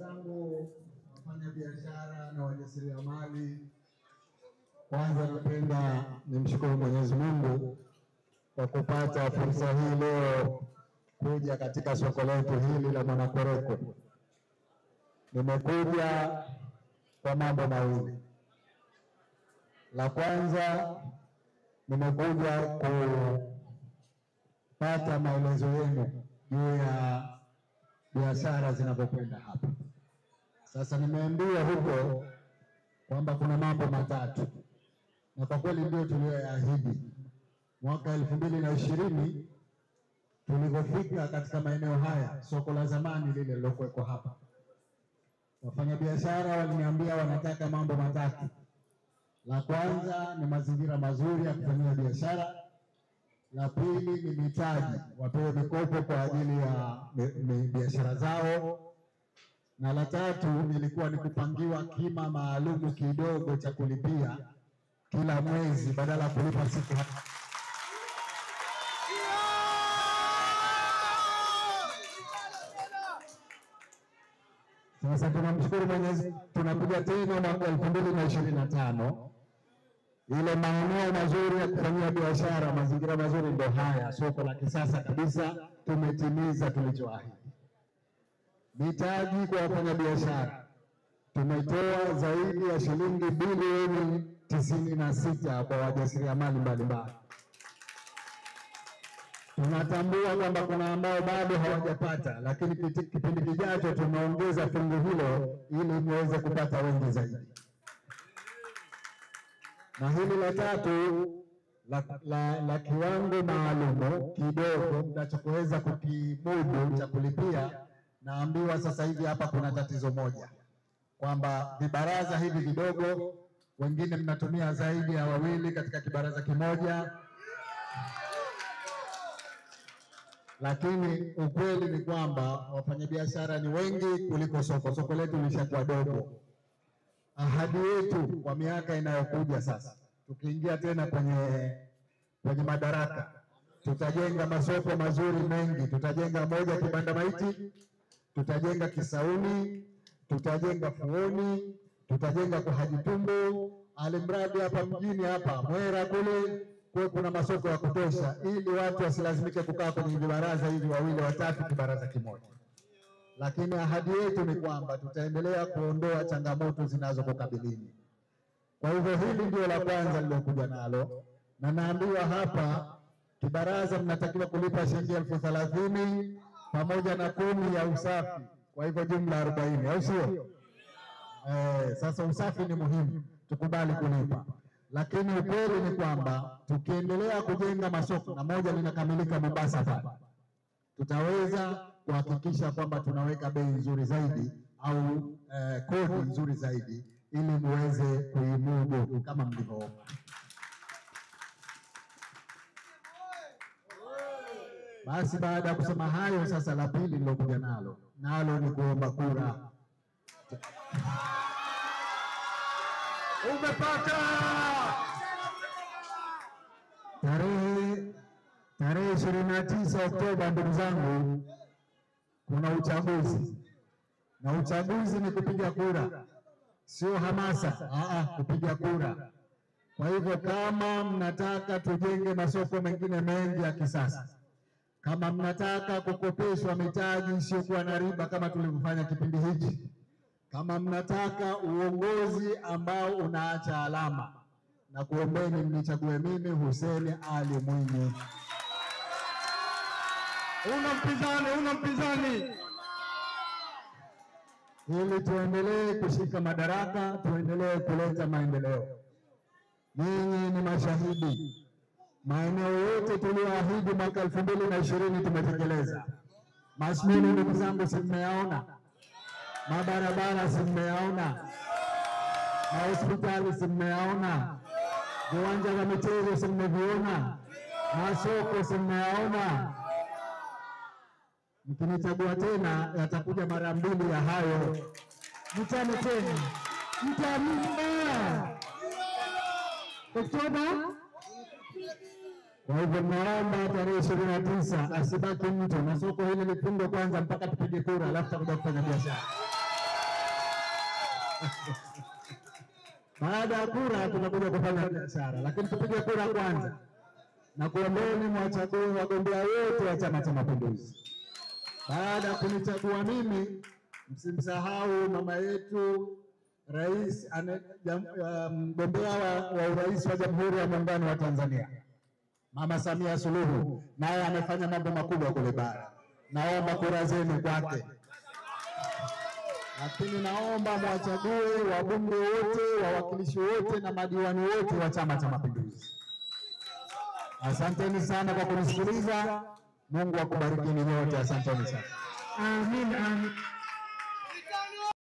zangu wafanya biashara na wajasiriamali, kwanza napenda nimshukuru Mwenyezi Mungu kwa kupata fursa hii leo kuja katika soko letu hili la Mwanakwerekwe. Nimekuja kwa mambo mawili. La kwanza, nimekuja kupata maelezo yenu juu ya biashara zinavyokwenda hapa. Sasa nimeambiwa huko kwamba kuna mambo matatu, na kwa kweli ndio tuliyoyaahidi. Mwaka 2020 tulipofika katika maeneo haya, soko la zamani lile lilokuweko hapa, wafanyabiashara waliniambia wanataka mambo matatu. La kwanza ni mazingira mazuri ya kufanyia biashara. La pili ni mitaji, wapewe mikopo kwa ajili ya biashara zao. Na la tatu ilikuwa ni kupangiwa kima maalumu kidogo cha kulipia kila mwezi badala ya kulipa siku. Sasa tunamshukuru Mwenyezi, tunakuja tena mwaka 2025. Ile maeneo mazuri ya kufanyia biashara, mazingira mazuri ndio haya, soko la kisasa kabisa, tumetimiza tulichoahidi. Mitaji kwa wafanyabiashara tumetoa zaidi ya shilingi bilioni 96 kwa wajasiriamali mbalimbali. Tunatambua kwamba kuna ambao bado hawajapata, lakini kipindi kijacho tunaongeza fungu hilo ili muweze kupata wengi zaidi. Na hili la tatu la kiwango maalumu kidogo mnachoweza kukimudu cha kulipia, naambiwa sasa hivi hapa kuna tatizo moja, kwamba vibaraza hivi vidogo, wengine mnatumia zaidi ya wawili katika kibaraza kimoja. Lakini ukweli ni kwamba wafanyabiashara ni wengi kuliko soko. Soko letu lishakuwa dogo. Ahadi yetu kwa miaka inayokuja sasa, tukiingia tena kwenye madaraka, tutajenga masoko mazuri mengi. Tutajenga moja Kibanda Maiti, tutajenga Kisauni, tutajenga Fuoni, tutajenga kwa Haji Tumbo, alimradi hapa mjini hapa Mwera kule kwa kuna masoko ya kutosha, ili watu wasilazimike kukaa kwenye vibaraza hivi wawili watatu kibaraza kimoja. Lakini ahadi yetu ni kwamba tutaendelea kuondoa changamoto zinazokukabilini. Kwa hivyo hili ndio la kwanza lilokuja nalo, na naambiwa hapa kibaraza mnatakiwa kulipa shilingi 30,000 pamoja na 10 ya usafi, kwa hivyo jumla 40, au sio? Sasa usafi ni muhimu, tukubali kulipa. Lakini ukweli ni kwamba tukiendelea kujenga masoko, na moja linakamilika Mombasa pale, tutaweza kuhakikisha kwamba tunaweka bei nzuri zaidi au kodi nzuri zaidi ili muweze kuimudu kama mlivyoona. Basi baada ya kusema hayo, sasa la pili nilokuja nalo ni kuomba kura. Umepata tarehe 29 Oktoba, ndugu zangu, kuna uchaguzi, na uchaguzi ni kupiga kura, sio hamasa, kupiga kura. Kwa hivyo kama mnataka tujenge masoko mengine mengi ya kisasa, kama mnataka kukopeshwa mitaji isiyokuwa na riba kama tulivyofanya kipindi hiki, kama mnataka uongozi ambao unaacha alama, na kuombeni mnichague mimi Hussein Ali Mwinyi. Una mpinzani. Ili tuendelee kushika madaraka, tuendelee kuleta maendeleo. Ninyi ni mashahidi, maeneo yote tuliyoahidi mwaka 2020 tumetekeleza. Masmini, ndugu zangu, si mmeyaona? Mabarabara si mmeyaona? Mahospitali si mmeyaona? Viwanja vya michezo si mmeviona? Masoko si mmeyaona? Mkinichagua tena yatakuja mara 2 ya hayo. Mtani tena, mtamimba Oktoba. Kwa hivyo naomba tarehe 29 asibaki mtu, na soko hili lifungwe kwanza mpaka tupige kura, alafu tutakuja kufanya biashara. Baada ya kura tunakuja kufanya biashara, lakini tupige kura kwanza, na kuombeni mwachague wagombea wote wa Chama cha Mapinduzi. Baada ya kunichagua mimi, msimsahau mama yetu rais, mgombea wa urais wa Jamhuri ya Muungano wa Tanzania, Mama Samia Suluhu, naye amefanya mambo makubwa kule bara. Naomba kura zenu kwake. Lakini naomba mwachague wabunge wote, wawakilishi wote na madiwani wote wa Chama cha Mapinduzi. Asanteni sana kwa kunisikiliza. Mungu akubariki nyote. Asanteni sana. Amin.